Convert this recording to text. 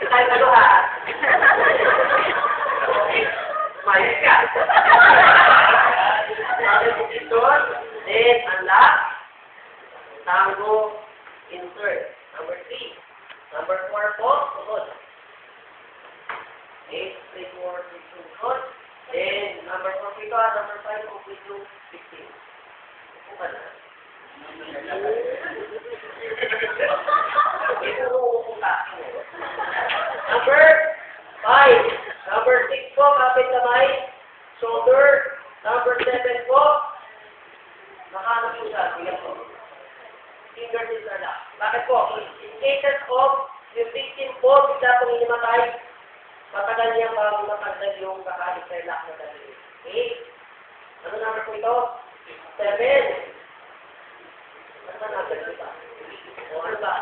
Kahit ano ka. Mayos ka. Sabi position, then unlock, tango, insert. Number 3. Number 4 po, sunod. 8, 3, 4, 6, sunod. Then, number 4 pito, number 5, complete yung 16. Upo ka na. Upo ka. Number 5. Number 6 po, kapit kamay. Shoulder. Number 7 po. Nakaano po siya. Tingnan po. Fingertips are locked. Bakit po? In cases of yung victim po, bigla pong inimatay, matagal niya bago matagdag yung kakalik sa lock na dali. Okay? Ano number po ito? 7. Ano ba number ito ba? O ano ba?